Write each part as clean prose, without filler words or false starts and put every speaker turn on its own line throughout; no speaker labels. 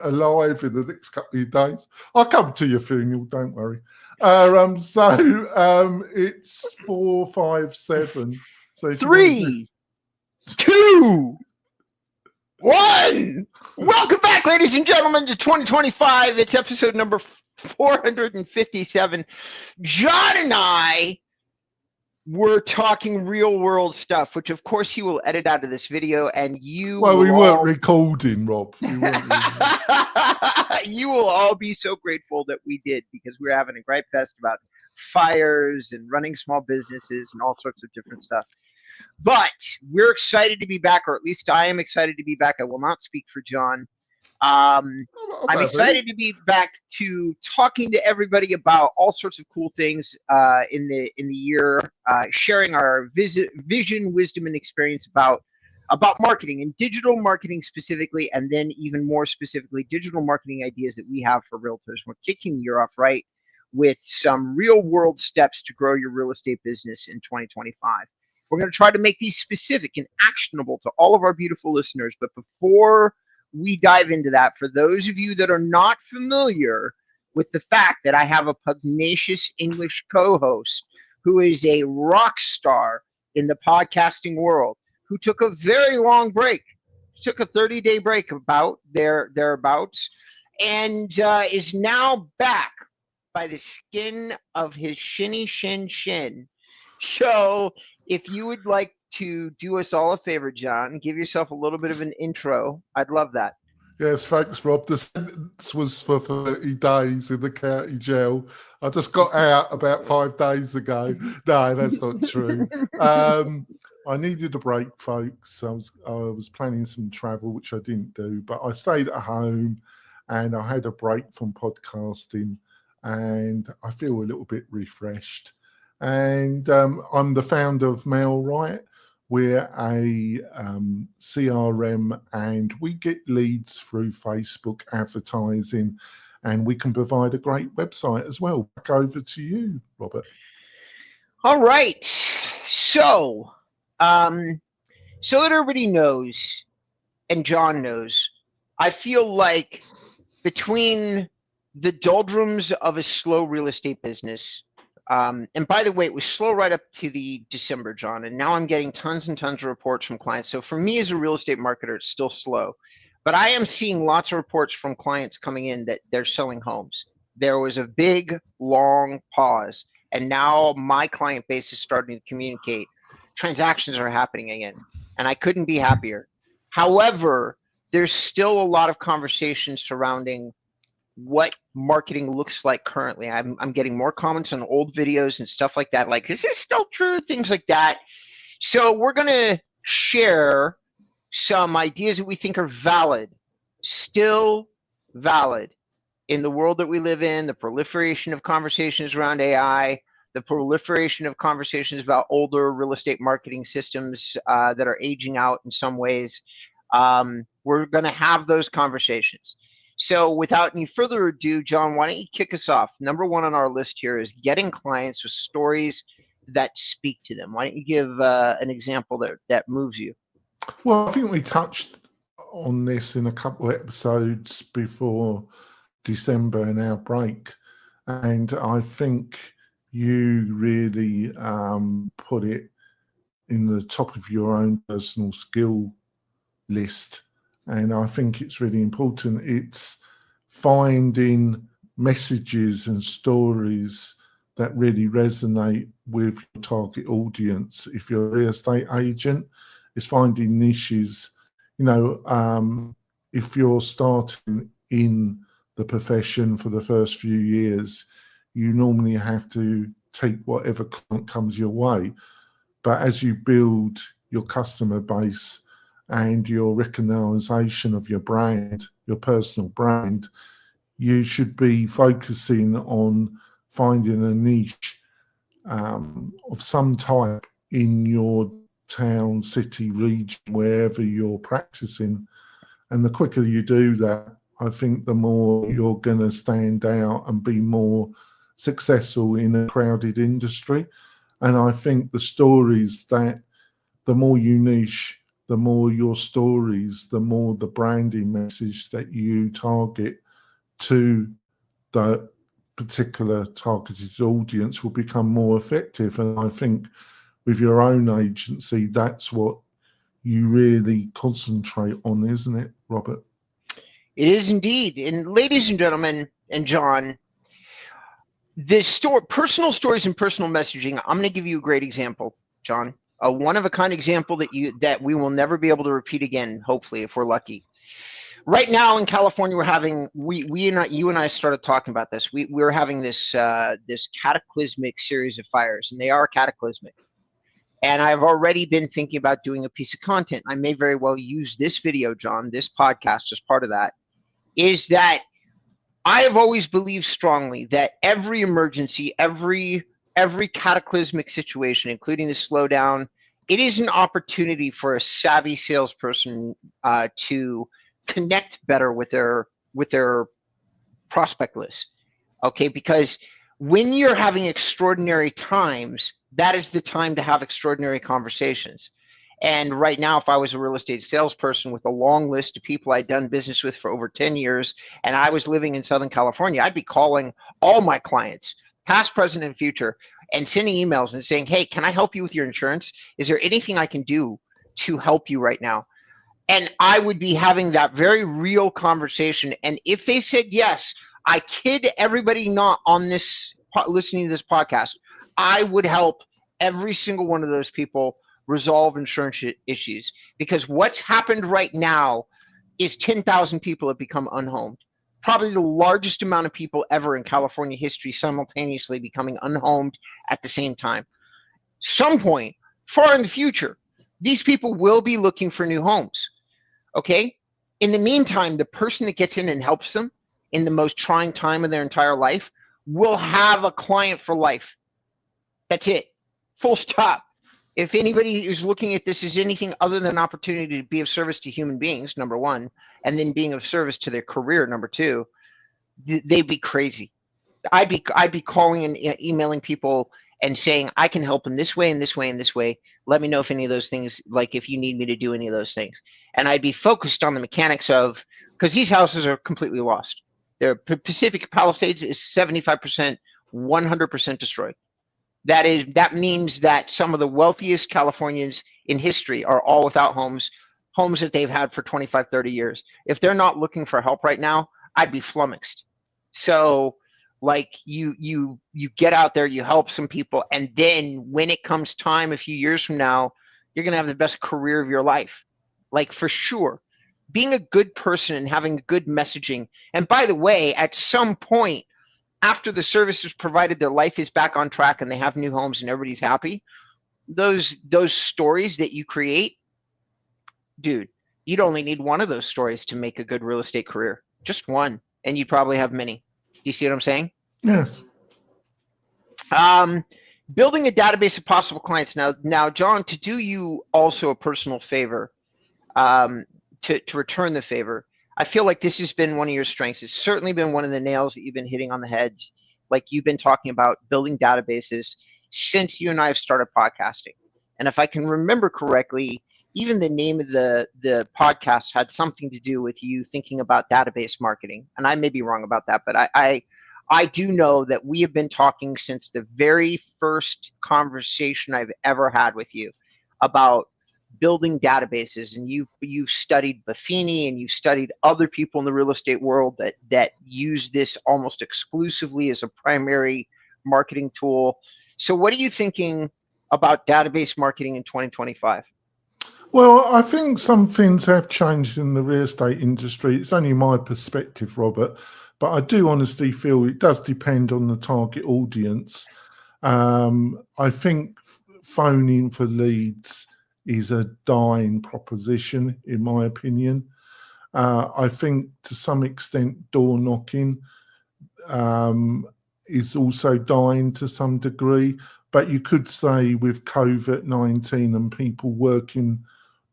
alive in the next couple of days. I'll come to your funeral, don't worry. It's 457. So if
3, 2, 1. Welcome back, ladies and gentlemen, to 2025. It's episode number 457. John and I were talking real world stuff, which of course he will edit out of this video, and you
we weren't recording, Rob.
You will all be so grateful that we did, because we were having a great fest about fires and running small businesses and all sorts of different stuff. But we're excited to be back, or at least I am excited to be back. I will not speak for John. I'm excited to be back to talking to everybody about all sorts of cool things in the year, sharing our vision, wisdom, and experience about marketing and digital marketing specifically, and then even more specifically, digital marketing ideas that we have for realtors. We're kicking the year off right with some real world steps to grow your real estate business in 2025. We're going to try to make these specific and actionable to all of our beautiful listeners. But before we dive into that, for those of you that are not familiar with the fact that I have a pugnacious English co-host who is a rock star in the podcasting world, who took a very long break, took a 30-day break thereabouts, and is now back by the skin of his shinny shin. So if you would like to do us all a favor, John, give yourself a little bit of an intro. I'd love that.
Yes, thanks, Rob. The sentence was for 30 days in the county jail. I just got out about 5 days ago. No, that's not true. I needed a break, folks. I was planning some travel, which I didn't do, but I stayed at home and I had a break from podcasting, and I feel a little bit refreshed. And I'm the founder of MailRight. We're a CRM, and we get leads through Facebook advertising, and we can provide a great website as well. Back over to you, Robert.
All right. So that everybody knows, and John knows, I feel like between the doldrums of a slow real estate business, and by the way, it was slow right up to the December, John, and now I'm getting tons and tons of reports from clients. So for me as a real estate marketer, it's still slow, but I am seeing lots of reports from clients coming in that they're selling homes. There was a big, long pause, and now my client base is starting to communicate. Transactions are happening again, and I couldn't be happier. However, there's still a lot of conversations surrounding what marketing looks like currently. I'm getting more comments on old videos and stuff like that, like, is this still true? Things like that. So we're going to share some ideas that we think are valid, still valid in the world that we live in, the proliferation of conversations around AI, the proliferation of conversations about older real estate marketing systems that are aging out in some ways. We're going to have those conversations. So without any further ado, John, why don't you kick us off? Number one on our list here is getting clients with stories that speak to them. Why don't you give an example that moves you?
Well, I think we touched on this in a couple of episodes before December and our break. And I think you really put it in the top of your own personal skill list. And I think it's really important. It's finding messages and stories that really resonate with your target audience. If you're a real estate agent, it's finding niches. You know, if you're starting in the profession for the first few years, you normally have to take whatever client comes your way. But as you build your customer base and your recognition of your brand, your personal brand, you should be focusing on finding a niche of some type in your town, city, region, wherever you're practicing. And the quicker you do that, I think the more you're going to stand out and be more successful in a crowded industry. And I think the stories that the more you niche, the more your stories, the more the branding message that you target to the particular targeted audience will become more effective. And I think with your own agency, that's what you really concentrate on, isn't it, Robert?
It is indeed. And ladies and gentlemen, and John, this personal stories and personal messaging, I'm going to give you a great example, John. A one-of-a-kind example that we will never be able to repeat again, hopefully, if we're lucky. Right now in California, we're having you and I started talking about this. We're having this this cataclysmic series of fires, and they are cataclysmic. And I've already been thinking about doing a piece of content. I may very well use this video, John, this podcast as part of that. Is that I have always believed strongly that every emergency, every cataclysmic situation, including the slowdown, it is an opportunity for a savvy salesperson to connect better with their prospect list. Okay, because when you're having extraordinary times, that is the time to have extraordinary conversations. And right now, if I was a real estate salesperson with a long list of people I'd done business with for over 10 years, and I was living in Southern California, I'd be calling all my clients, past, present, and future, and sending emails and saying, hey, can I help you with your insurance? Is there anything I can do to help you right now? And I would be having that very real conversation. And if they said yes, I kid everybody not on this, listening to this podcast, I would help every single one of those people resolve insurance issues. Because what's happened right now is 10,000 people have become unhomed. Probably the largest amount of people ever in California history simultaneously becoming unhomed at the same time. Some point, far in the future, these people will be looking for new homes. Okay? In the meantime, the person that gets in and helps them in the most trying time of their entire life will have a client for life. That's it. Full stop. If anybody is looking at this as anything other than an opportunity to be of service to human beings, number one, and then being of service to their career, number two, they'd be crazy. I'd be calling and emailing people and saying, I can help in this way and this way and this way. Let me know if any of those things, like if you need me to do any of those things. And I'd be focused on the mechanics of, because these houses are completely lost. Their Pacific Palisades is 75%, 100% destroyed. That means that some of the wealthiest Californians in history are all without homes that they've had for 25, 30 years. If they're not looking for help right now, I'd be flummoxed. So like you get out there, you help some people, and then when it comes time a few years from now, you're going to have the best career of your life. Like for sure. Being a good person and having good messaging. And by the way, at some point, after the service is provided, their life is back on track and they have new homes and everybody's happy, those stories that you create, dude, you'd only need one of those stories to make a good real estate career. Just one, and you'd probably have many. Do you see what I'm saying?
Yes.
Building a database of possible clients. Now, John, to do you also a personal favor, to return the favor, I feel like this has been one of your strengths. It's certainly been one of the nails that you've been hitting on the head. Like you've been talking about building databases since you and I have started podcasting. And if I can remember correctly, even the name of the podcast had something to do with you thinking about database marketing. And I may be wrong about that, but I do know that we have been talking since the very first conversation I've ever had with you about building databases, and you've studied Buffini and you've studied other people in the real estate world that use this almost exclusively as a primary marketing tool. So what are you thinking about database marketing in 2025?
Well, I think some things have changed in the real estate industry. It's only my perspective, Robert, but I do honestly feel it does depend on the target audience. I think phoning for leads is a dying proposition, in my opinion. I think to some extent door knocking is also dying to some degree. But you could say with COVID-19 and people working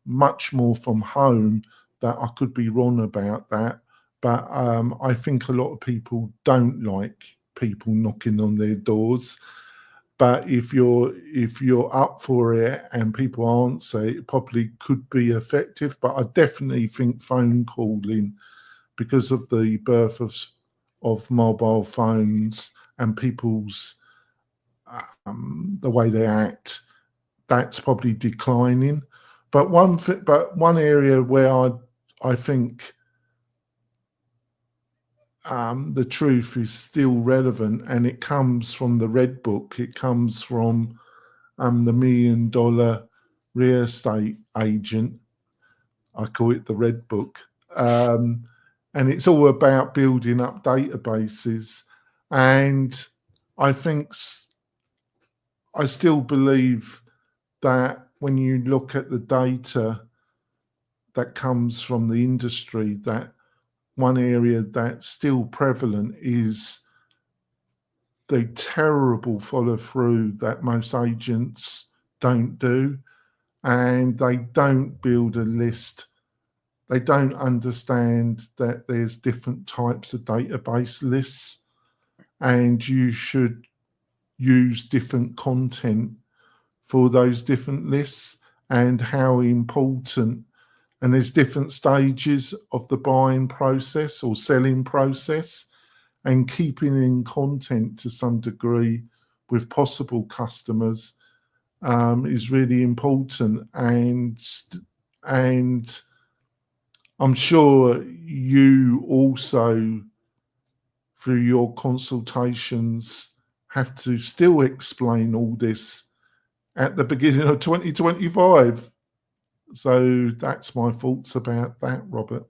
much more from home, that I could be wrong about that. But I think a lot of people don't like people knocking on their doors. But if you're up for it and people answer, it probably could be effective. But I definitely think phone calling, because of the birth of mobile phones and people's the way they act, that's probably declining. But one area where I think the truth is still relevant, and it comes from the Red Book. It comes from the $1 Million Real Estate Agent. I call it the Red Book. And it's all about building up databases. And I still believe that when you look at the data that comes from the industry, that one area that's still prevalent is the terrible follow through that most agents don't do. And they don't build a list. They don't understand that there's different types of database lists, and you should use different content for those different lists, and how important. And there's different stages of the buying process or selling process, and keeping in content to some degree with possible customers is really important. And I'm sure you also, through your consultations, have to still explain all this at the beginning of 2025. So that's my thoughts about that, Robert.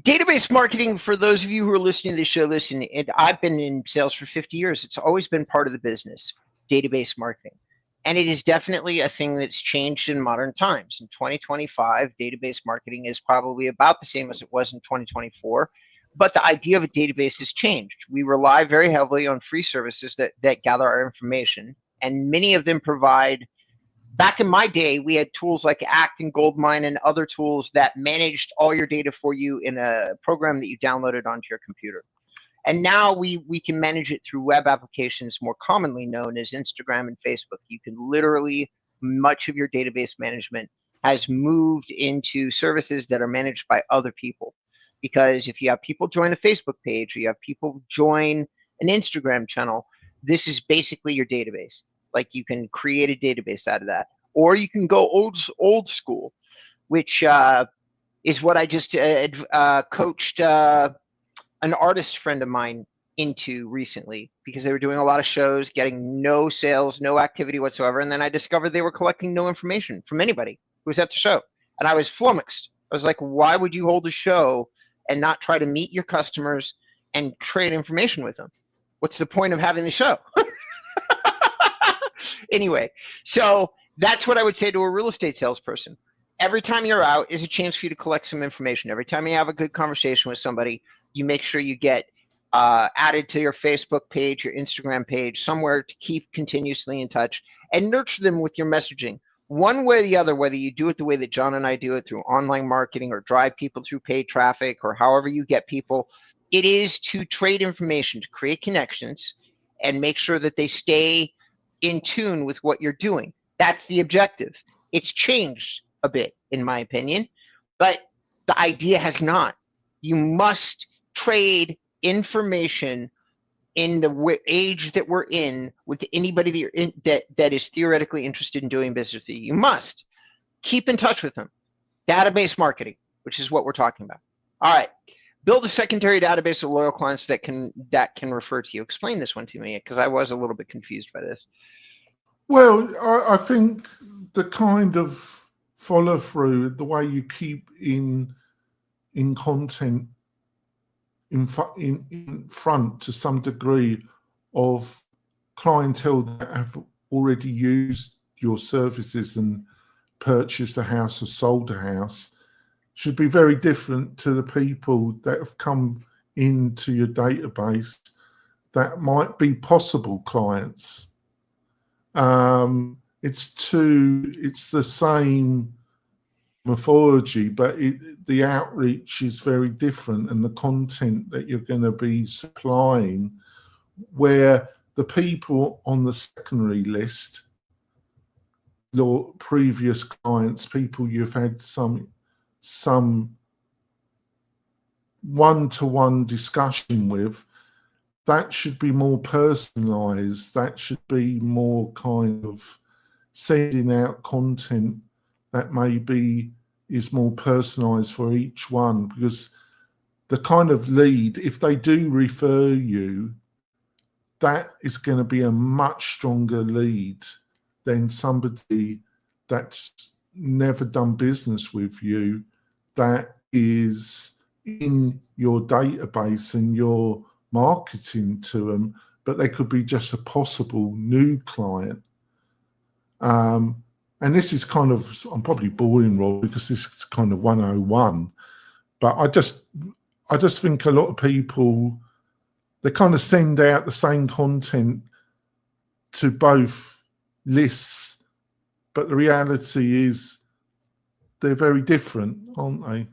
Database marketing, for those of you who are listening to the show, listen, I've been in sales for 50 years. It's always been part of the business, database marketing. And it is definitely a thing that's changed in modern times. In 2025, database marketing is probably about the same as it was in 2024. But the idea of a database has changed. We rely very heavily on free services that gather our information. And many of them provide. Back in my day, we had tools like Act and Goldmine and other tools that managed all your data for you in a program that you downloaded onto your computer. And now we can manage it through web applications, more commonly known as Instagram and Facebook. You can literally, much of your database management has moved into services that are managed by other people. Because if you have people join a Facebook page, or you have people join an Instagram channel, this is basically your database. Like, you can create a database out of that, or you can go old school, which is what I just coached an artist friend of mine into recently, because they were doing a lot of shows, getting no sales, no activity whatsoever. And then I discovered they were collecting no information from anybody who was at the show. And I was flummoxed. I was like, why would you hold a show and not try to meet your customers and trade information with them? What's the point of having the show? Anyway, so that's what I would say to a real estate salesperson. Every time you're out is a chance for you to collect some information. Every time you have a good conversation with somebody, you make sure you get added to your Facebook page, your Instagram page, somewhere to keep continuously in touch, and nurture them with your messaging. One way or the other, whether you do it the way that John and I do it, through online marketing, or drive people through paid traffic, or however you get people, it is to trade information, to create connections, and make sure that they stay in tune with what you're doing. That's the objective. It's changed a bit, in my opinion, but the idea has not. You must trade information in the age that we're in with anybody that you're in, that is theoretically interested in doing business with you. You must keep in touch with them. Database marketing, which is what we're talking about. All right. Build a secondary database of loyal clients that can refer to you. Explain this one to me, because I was a little bit confused by this.
Well, I think the kind of follow through, the way you keep in content in front to some degree of clientele that have already used your services and purchased a house or sold a house, should be very different to the people that have come into your database that might be possible clients. It's the same mythology, but the outreach is very different, and the content that you're going to be supplying, where the people on the secondary list, your previous clients, people you've had some one-to-one discussion with, that should be more personalized. That should be more kind of sending out content that maybe is more personalized for each one, because the kind of lead, if they do refer you, that is going to be a much stronger lead than somebody that's never done business with you, that is in your database and you're marketing to them, but they could be just a possible new client. And this is kind of, I'm probably boring, Rob, because this is kind of 101, but I just think a lot of people, they kind of send out the same content to both lists, but the reality is they're very different, aren't they?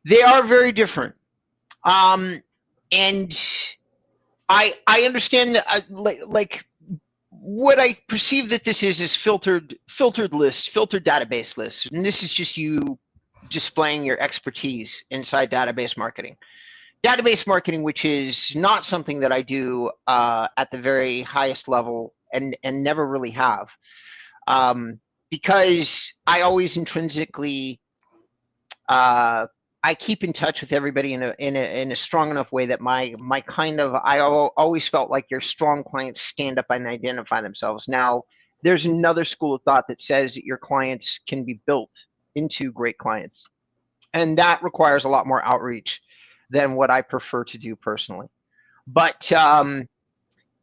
They are very different. And I understand that, like what I perceive that this is filtered lists, filtered database lists. And this is just you displaying your expertise inside database marketing. Database marketing, which is not something that I do at the very highest level and never really have, because I always intrinsically I keep in touch with everybody in a strong enough way that my kind of, I always felt like your strong clients stand up and identify themselves. Now, there's another school of thought that says that your clients can be built into great clients, and that requires a lot more outreach than what I prefer to do personally. But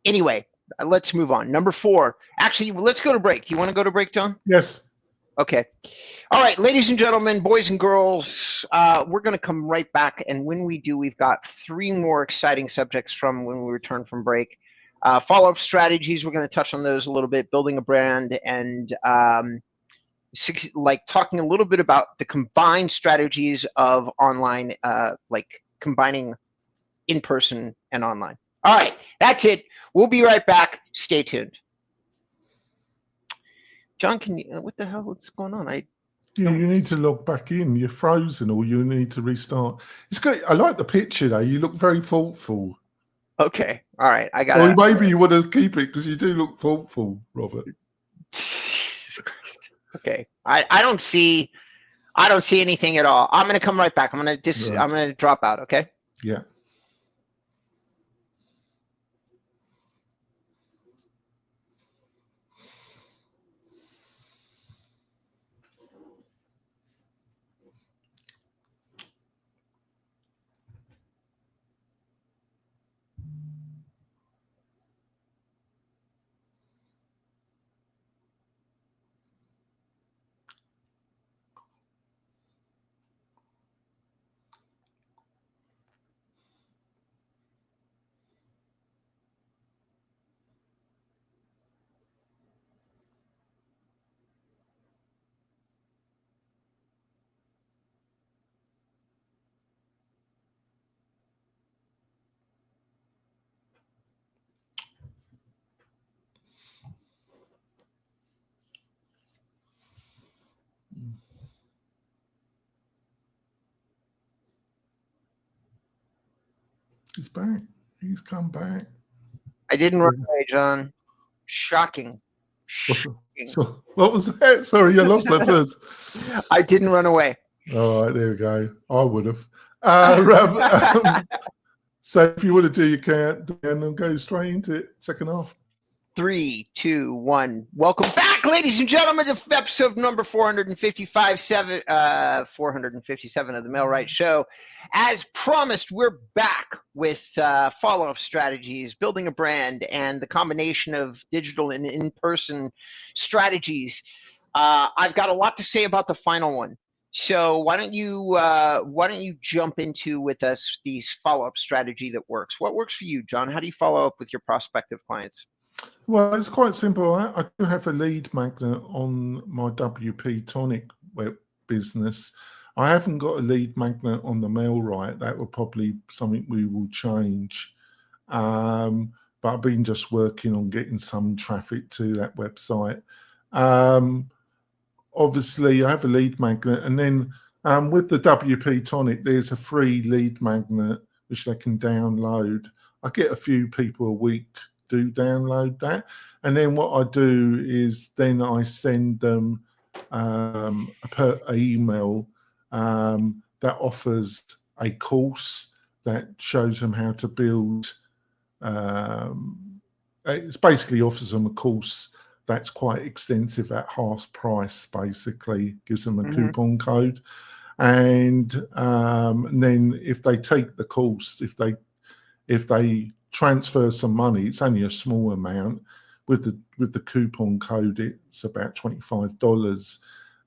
anyway, let's move on. Number 4. Actually, let's go to break. You want to go to break, John?
Yes.
Okay. All right, ladies and gentlemen, boys and girls, we're going to come right back. And when we do, we've got 3 more exciting subjects from when we return from break. Follow-up strategies, we're going to touch on those a little bit, building a brand, and like talking a little bit about the combined strategies of online, like combining in-person and online. All right, that's it. We'll be right back. Stay tuned. John, can you, what the hell is going on?
Yeah, you need to log back in. You're frozen, or you need to restart. It's good. I like the picture though. You look very thoughtful.
Okay. All right. I got
it. Or maybe you want to keep it because you do look thoughtful, Robert.
Jesus Christ. Okay. I don't see anything at all. I'm gonna come right back. I'm gonna drop out. Okay.
Yeah. He's back. He's come back.
I didn't run away, John. Shocking.
So, what was that? Sorry, you lost that first.
I didn't run away.
All right, there we go. I would have. So if you want to do your countdown and go straight into it, second half.
3, 2, 1. Welcome back, ladies and gentlemen, to episode number 457 of the Mail Right Show. As promised, we're back with follow-up strategies, building a brand, and the combination of digital and in-person strategies. I've got a lot to say about the final one. So why don't you jump into with us these follow-up strategy that works? What works for you, John? How do you follow up with your prospective clients?
Well, it's quite simple. I do have a lead magnet on my WP Tonic web business. I haven't got a lead magnet on the MailRite. That will probably something we will change. But but I've been just working on getting some traffic to that website. Obviously, I have a lead magnet, and then with the WP Tonic, there's a free lead magnet which they can download. I get a few people a week do download that, and then what I do is then I send them a email that offers a course that shows them how to build. It basically offers them a course that's quite extensive at half price. Basically, gives them a coupon code, and then if they take the course, if they transfer some money, it's only a small amount. With the coupon code, it's about $25.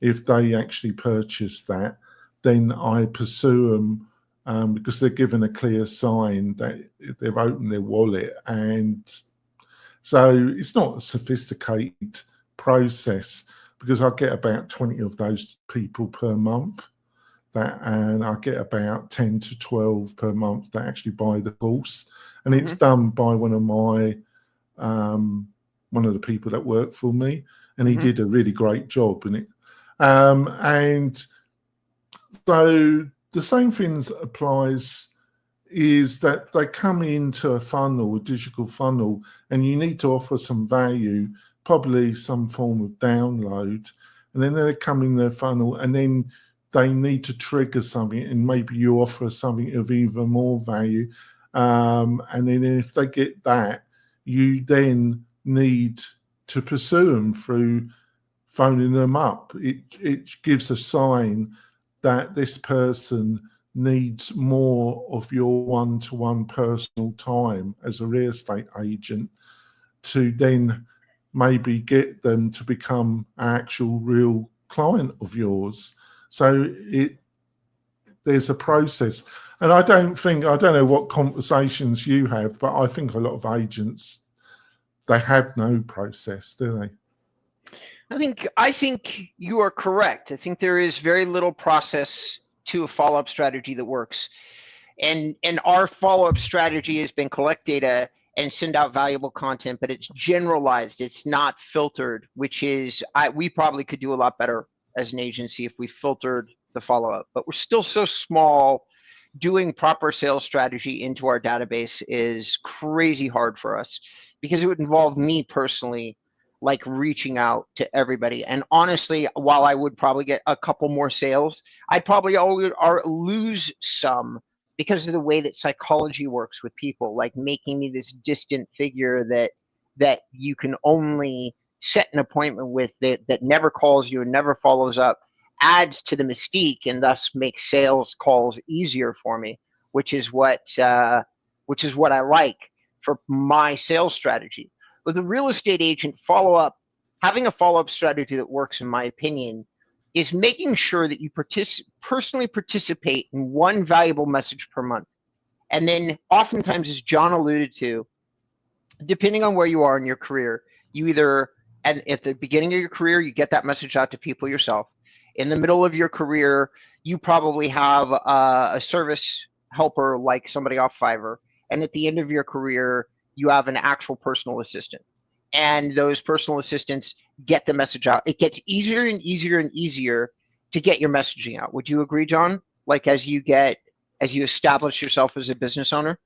If they actually purchase that, then I pursue them because they're given a clear sign that they've opened their wallet, and so it's not a sophisticated process because I get about 20 of those people per month. And I get about 10 to 12 per month that actually buy the course, and it's done by one of the people that work for me, and he did a really great job in it. And so the same things applies is that they come into a funnel, a digital funnel, and you need to offer some value, probably some form of download, and then they come in their funnel, and then they need to trigger something, and maybe you offer something of even more value. And then if they get that, you then need to pursue them through phoning them up. It gives a sign that this person needs more of your one-to-one personal time as a real estate agent to then maybe get them to become an actual real client of yours. So there's a process, and I don't know what conversations you have, but I think a lot of agents, they have no process, do they?
I think you are correct. I think there is very little process to a follow-up strategy that works, and our follow-up strategy has been collect data and send out valuable content, but it's generalized. It's not filtered, which is we probably could do a lot better as an agency if we filtered the follow-up, but we're still so small. Doing proper sales strategy into our database is crazy hard for us because it would involve me personally, like reaching out to everybody. And honestly, while I would probably get a couple more sales, I'd probably always lose some because of the way that psychology works with people, like making me this distant figure that you can only set an appointment with, that never calls you and never follows up, adds to the mystique and thus makes sales calls easier for me, which is what I like for my sales strategy. With a real estate agent, having a follow-up strategy that works, in my opinion, is making sure that you personally participate in one valuable message per month. And then oftentimes, as John alluded to, depending on where you are in your career, you either, at the beginning of your career, you get that message out to people yourself. In the middle of your career, you probably have a service helper like somebody off Fiverr. And at the end of your career, you have an actual personal assistant. And those personal assistants get the message out. It gets easier and easier and easier to get your messaging out. Would you agree, John? Like as you establish yourself as a business owner?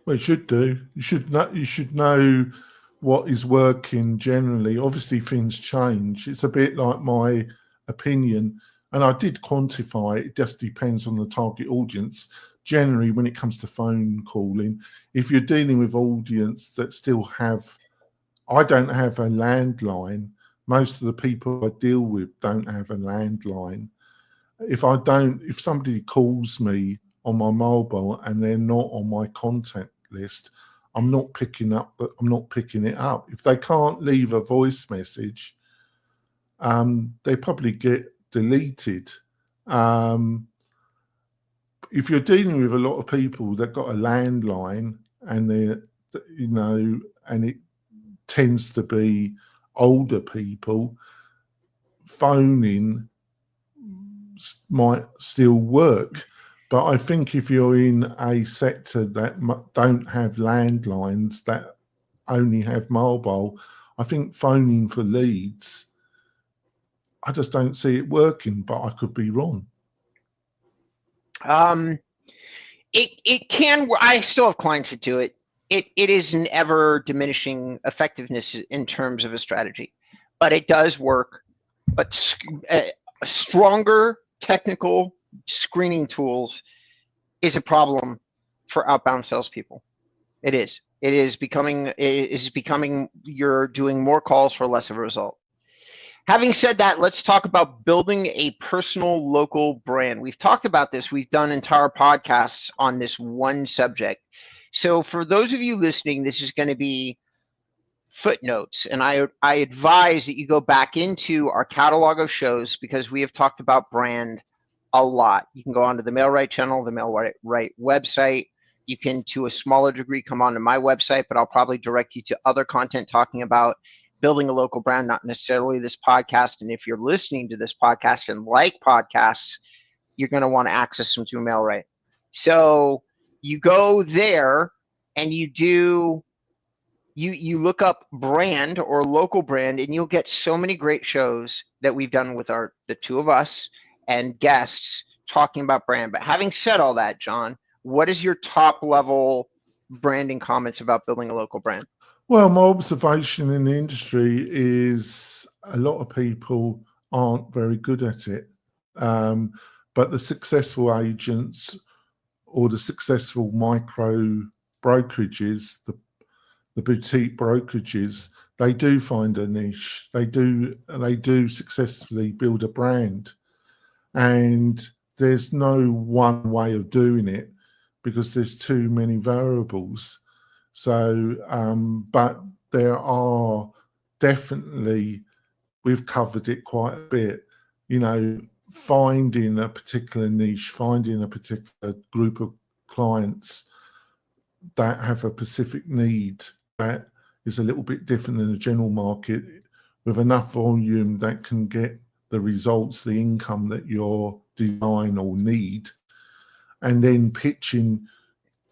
Well, you should do. You should know what is working generally. Obviously, things change. It's a bit like my opinion, and I did quantify it. It just depends on the target audience. Generally, when it comes to phone calling, if you're dealing with audience that still have, I don't have a landline. Most of the people I deal with don't have a landline. If somebody calls me on my mobile and they're not on my contact list, I'm not picking it up. If they can't leave a voice message, they probably get deleted. If you're dealing with a lot of people that got a landline and and it tends to be older people, phoning might still work. But I think if you're in a sector that don't have landlines, that only have mobile. I think phoning for leads, I just don't see it working, but I could be wrong.
It can. I still have clients that do it. It is an ever diminishing effectiveness in terms of a strategy, but it does work. But stronger technical screening tools is a problem for outbound salespeople. It is. It is becoming. You're doing more calls for less of a result. Having said that, let's talk about building a personal local brand. We've talked about this. We've done entire podcasts on this one subject. So for those of you listening, this is going to be footnotes. And I advise that you go back into our catalog of shows because we have talked about brand a lot. You can go onto the MailRight channel, the MailRight website. You can, to a smaller degree, come onto my website, but I'll probably direct you to other content talking about building a local brand, not necessarily this podcast. And if you're listening to this podcast and like podcasts, you're going to want to access them through MailRight. So you go there and you look up brand or local brand, and you'll get so many great shows that we've done with the two of us and guests talking about brand. But having said all that, John, what is your top level branding comments about building a local brand?
Well, my observation in the industry is a lot of people aren't very good at it. But the successful agents or the successful micro brokerages, the boutique brokerages, they do find a niche. They do successfully build a brand. And there's no one way of doing it because there's too many variables. So, but there are definitely, we've covered it quite a bit, finding a particular niche, finding a particular group of clients that have a specific need that is a little bit different than the general market with enough volume that can get the results, the income that your design or need, and then pitching.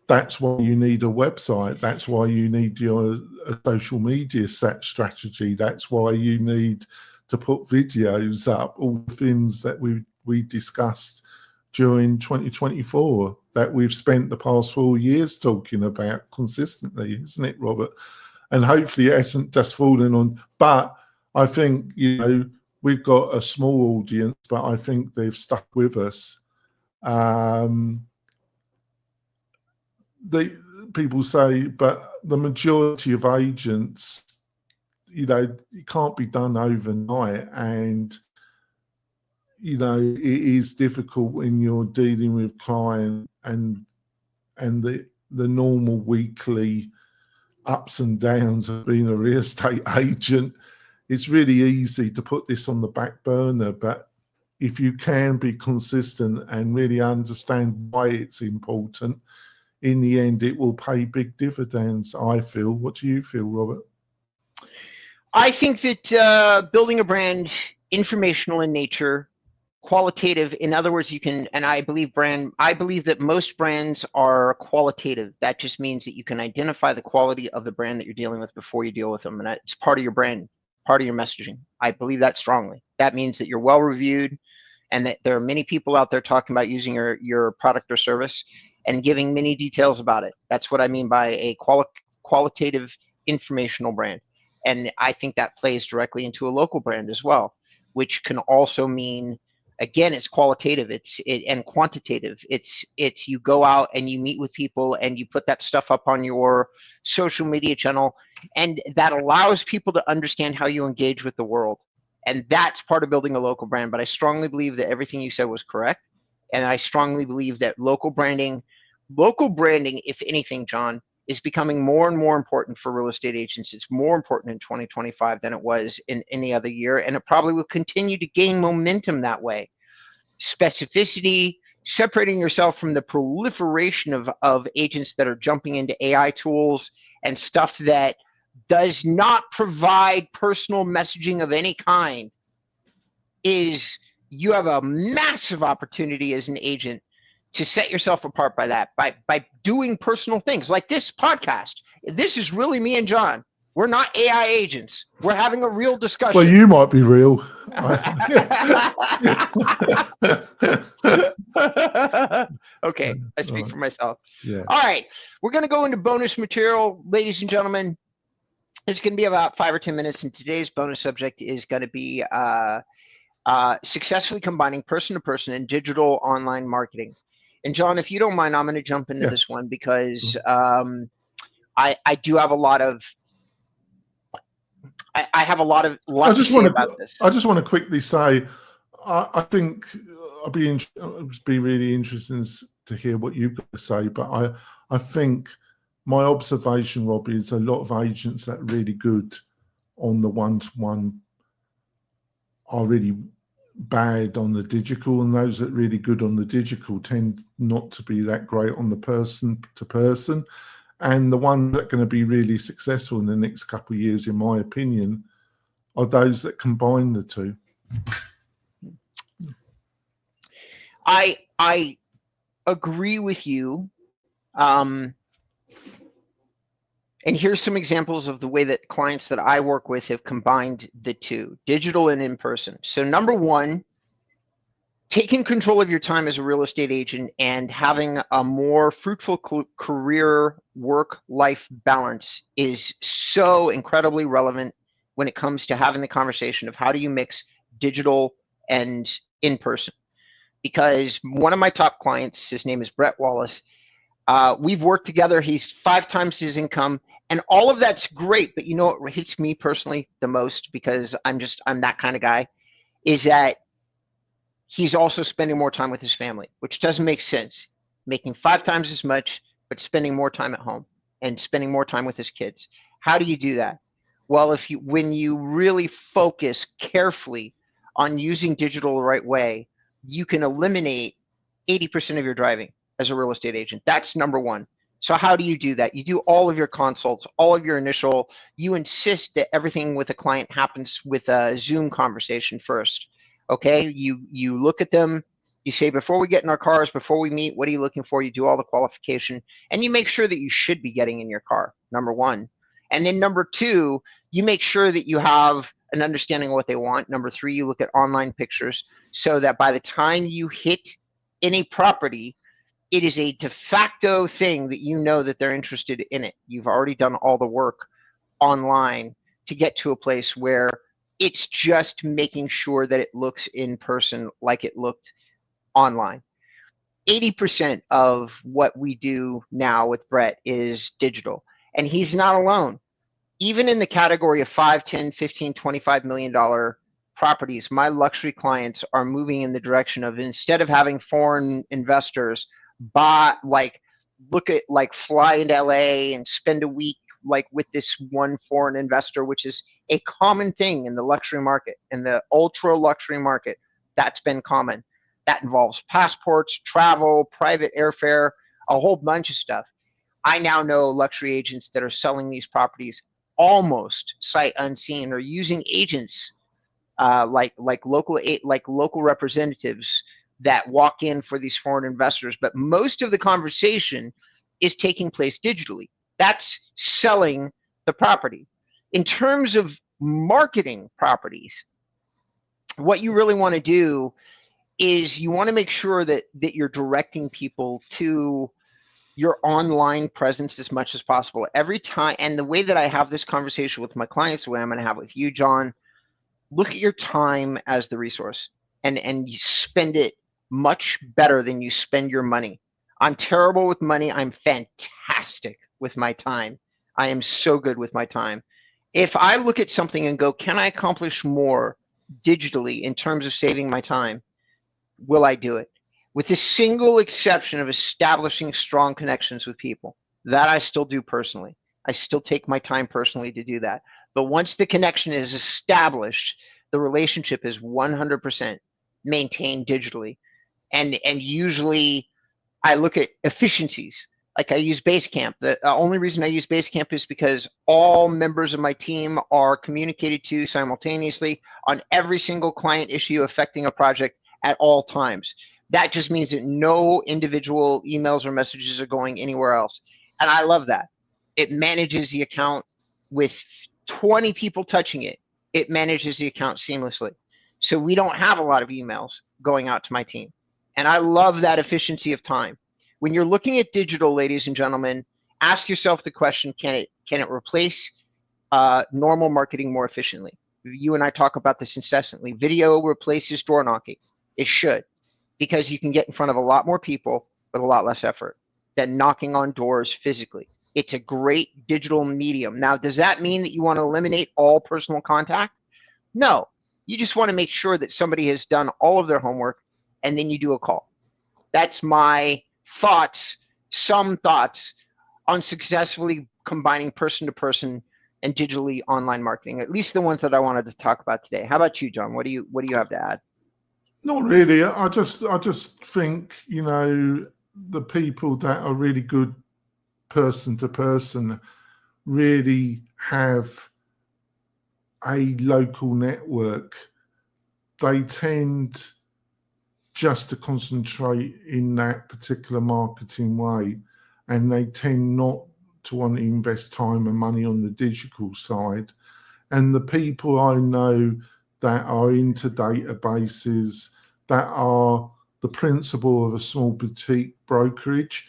That's why you need a website. That's why you need your social media set strategy. That's why you need to put videos up, all the things that we discussed during 2024 that we've spent the past 4 years talking about consistently, isn't it, Robert? And hopefully it hasn't just fallen on, but I think, we've got a small audience, but I think they've stuck with us. People say, but the majority of agents, it can't be done overnight, and it is difficult when you're dealing with client and the normal weekly ups and downs of being a real estate agent. It's really easy to put this on the back burner, but if you can be consistent and really understand why it's important, in the end, it will pay big dividends, I feel. What do you feel, Robert?
I think that building a brand, informational in nature, qualitative. In other words, I believe that most brands are qualitative. That just means that you can identify the quality of the brand that you're dealing with before you deal with them. And it's part of your brand, part of your messaging. I believe that strongly. That means that you're well reviewed and that there are many people out there talking about using your product or service and giving many details about it. That's what I mean by a qualitative informational brand. And I think that plays directly into a local brand as well, which can also mean, again, it's qualitative, and quantitative. It's you go out and you meet with people and you put that stuff up on your social media channel, and that allows people to understand how you engage with the world. And that's part of building a local brand. But I strongly believe that everything you said was correct. And I strongly believe that local branding, if anything, John, is becoming more and more important for real estate agents. It's more important in 2025 than it was in any other year, and it probably will continue to gain momentum that way. Specificity, separating yourself from the proliferation of agents that are jumping into AI tools and stuff that does not provide personal messaging of any kind, you have a massive opportunity as an agent to set yourself apart by that, by doing personal things like this podcast. This is really me and John. We're not AI agents. We're having a real discussion.
Well, you might be real.
Okay, I speak for myself.
Yeah.
All right, we're going to go into bonus material, ladies and gentlemen. It's going to be about 5 or 10 minutes, and today's bonus subject is going to be successfully combining person-to-person and digital online marketing. And John, if you don't mind, I'm going to jump into this one because I do have a lot of I have a lot to say about this.
I just want to quickly say, I think it'd be really interesting to hear what you've got to say. But I think my observation, Robbie, is a lot of agents that are really good on the one-to-one are really bad on the digital, and those that are really good on the digital tend not to be that great on the person-to-person. And the ones that are going to be really successful in the next couple of years, in my opinion, are those that combine the two.
I agree with you. And here's some examples of the way that clients that I work with have combined the two, digital and in person. So number one, taking control of your time as a real estate agent and having a more fruitful career work-life balance is so incredibly relevant when it comes to having the conversation of how do you mix digital and in person. Because one of my top clients, his name is Brett Wallace, we've worked together. He's 5 times his income, and all of that's great. But you know what hits me personally the most, because I'm that kind of guy, is that he's also spending more time with his family, which doesn't make sense. Making 5 times as much, but spending more time at home and spending more time with his kids. How do you do that? Well, when you really focus carefully on using digital the right way, you can eliminate 80% of your driving as a real estate agent. That's number one. So how do you do that? You do all of your consults, all of your initial, you insist that everything with a client happens with a Zoom conversation first. Okay, you look at them, you say, before we get in our cars, before we meet, what are you looking for? You do all the qualification, and you make sure that you should be getting in your car, number one. And then number two, you make sure that you have an understanding of what they want. Number three, you look at online pictures so that by the time you hit any property, it is a de facto thing that you know that they're interested in it. You've already done all the work online to get to a place where it's just making sure that it looks in person like it looked online. 80% of what we do now with Brett is digital, and he's not alone. Even in the category of 5, 10, 15, $25 million properties, my luxury clients are moving in the direction of, instead of having foreign investors fly into LA and spend a week with this one foreign investor, which is a common thing in the luxury market, in the ultra luxury market. That's been common. That involves passports, travel, private airfare, a whole bunch of stuff. I now know luxury agents that are selling these properties almost sight unseen, or using agents like local representatives that walk in for these foreign investors. But most of the conversation is taking place digitally. That's selling the property. In terms of marketing properties, what you really want to do is you want to make sure that you're directing people to your online presence as much as possible. Every time, and the way that I have this conversation with my clients, the way I'm going to have with you, John, look at your time as the resource, and you spend it much better than you spend your money. I'm terrible with money. I'm fantastic with my time. I am so good with my time. If I look at something and go, can I accomplish more digitally in terms of saving my time? Will I do it? With the single exception of establishing strong connections with people. That I still do personally. I still take my time personally to do that. But once the connection is established, the relationship is 100% maintained digitally. And usually I look at efficiencies. Like I use Basecamp. The only reason I use Basecamp is because all members of my team are communicated to simultaneously on every single client issue affecting a project at all times. That just means that no individual emails or messages are going anywhere else. And I love that. It manages the account with 20 people touching it. It manages the account seamlessly. So we don't have a lot of emails going out to my team. And I love that efficiency of time. When you're looking at digital, ladies and gentlemen, ask yourself the question, can it replace normal marketing more efficiently? You and I talk about this incessantly. Video replaces door knocking. It should, because you can get in front of a lot more people with a lot less effort than knocking on doors physically. It's a great digital medium. Now, does that mean that you want to eliminate all personal contact? No. You just want to make sure that somebody has done all of their homework, and then you do a call. That's my thoughts, some thoughts on successfully combining person-to-person and digitally online marketing, at least the ones that I wanted to talk about today. How about you, John? What do you have to add?
Not really. I just think, you know, the people that are really good person to person really have a local network. They tend just to concentrate in that particular marketing way, and they tend not to want to invest time and money on the digital side. And the people I know that are into databases, that are the principal of a small boutique brokerage,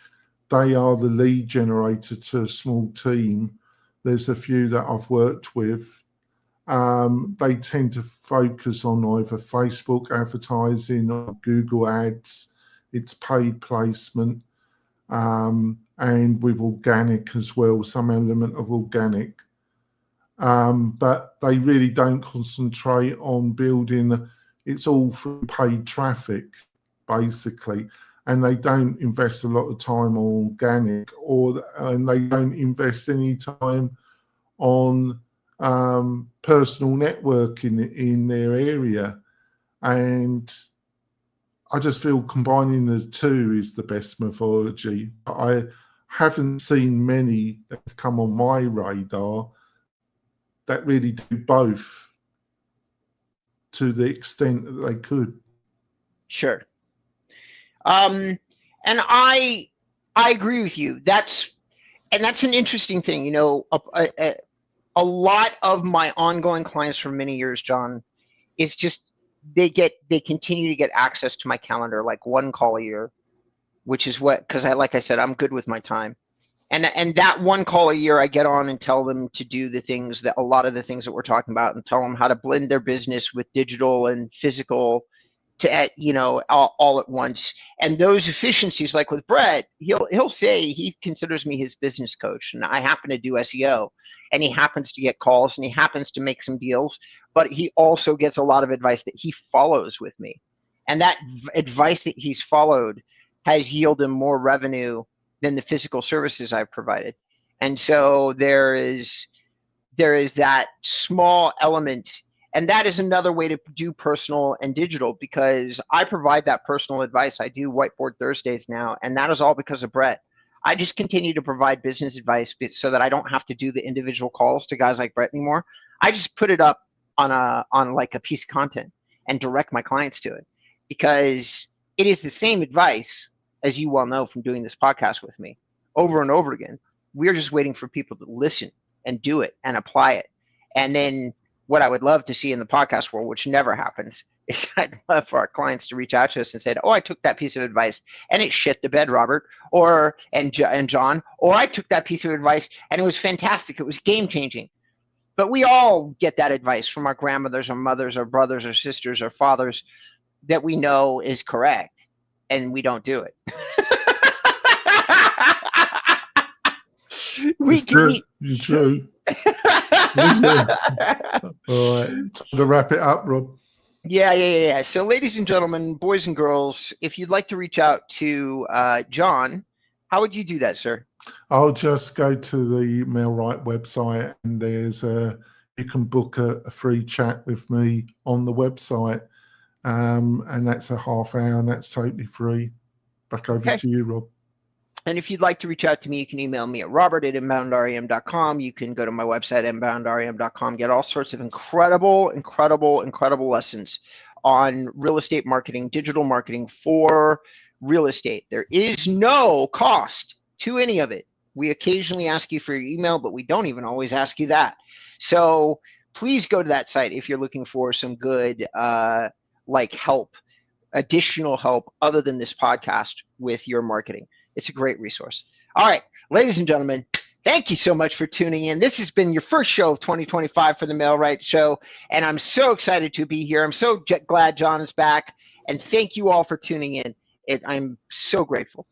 they are the lead generator to a small team. There's a few that I've worked with. They tend to focus on either Facebook advertising or Google ads. It's paid placement, and with organic as well, some element of organic. But they really don't concentrate on building. It's all through paid traffic, basically. And they don't invest a lot of time on organic, and they don't invest any time on personal networking in their area. And I just feel combining the two is the best methodology. I haven't seen many that have come on my radar that really do both to the extent that they could.
Sure. And I agree with you. That's an interesting thing. You know, a lot of my ongoing clients for many years, John, is just they continue to get access to my calendar, like one call a year, which is because like I said, I'm good with my time. And that one call a year, I get on and tell them to do a lot of the things that we're talking about, and tell them how to blend their business with digital and physical to, you know, all at once. And those efficiencies, like with Brett, he'll say he considers me his business coach, and I happen to do SEO, and he happens to get calls, and he happens to make some deals, but he also gets a lot of advice that he follows with me. And that advice that he's followed has yielded him more revenue than the physical services I've provided. And so there is that small element. And that is another way to do personal and digital, because I provide that personal advice. I do Whiteboard Thursdays now, and that is all because of Brett. I just continue to provide business advice so that I don't have to do the individual calls to guys like Brett anymore. I just put it up on like a piece of content and direct my clients to it, because it is the same advice, as you well know from doing this podcast with me over and over again. We're just waiting for people to listen and do it and apply it. And then what I would love to see in the podcast world, which never happens, is I'd love for our clients to reach out to us and say, oh, I took that piece of advice and it shit the bed, Robert, and John, or I took that piece of advice and it was fantastic. It was game changing. But we all get that advice from our grandmothers or mothers or brothers or sisters or fathers that we know is correct, and we don't do it.
You're true. All right, time to wrap it up, Rob.
Yeah. So, ladies and gentlemen, boys and girls, if you'd like to reach out to John, how would you do that, sir?
I'll just go to the MailRight website, and you can book a free chat with me on the website, and that's a half hour, and that's totally free. Back over to you, Rob.
And if you'd like to reach out to me, you can email me at robert@inboundrem.com. You can go to my website, inboundrem.com, get all sorts of incredible lessons on real estate marketing, digital marketing for real estate. There is no cost to any of it. We occasionally ask you for your email, but we don't even always ask you that. So please go to that site if you're looking for some good help, additional help other than this podcast with your marketing. It's a great resource. All right, ladies and gentlemen, thank you so much for tuning in. This has been your first show of 2025 for the Mailrite Show, and I'm so excited to be here. I'm so glad John is back, and thank you all for tuning in. I'm so grateful.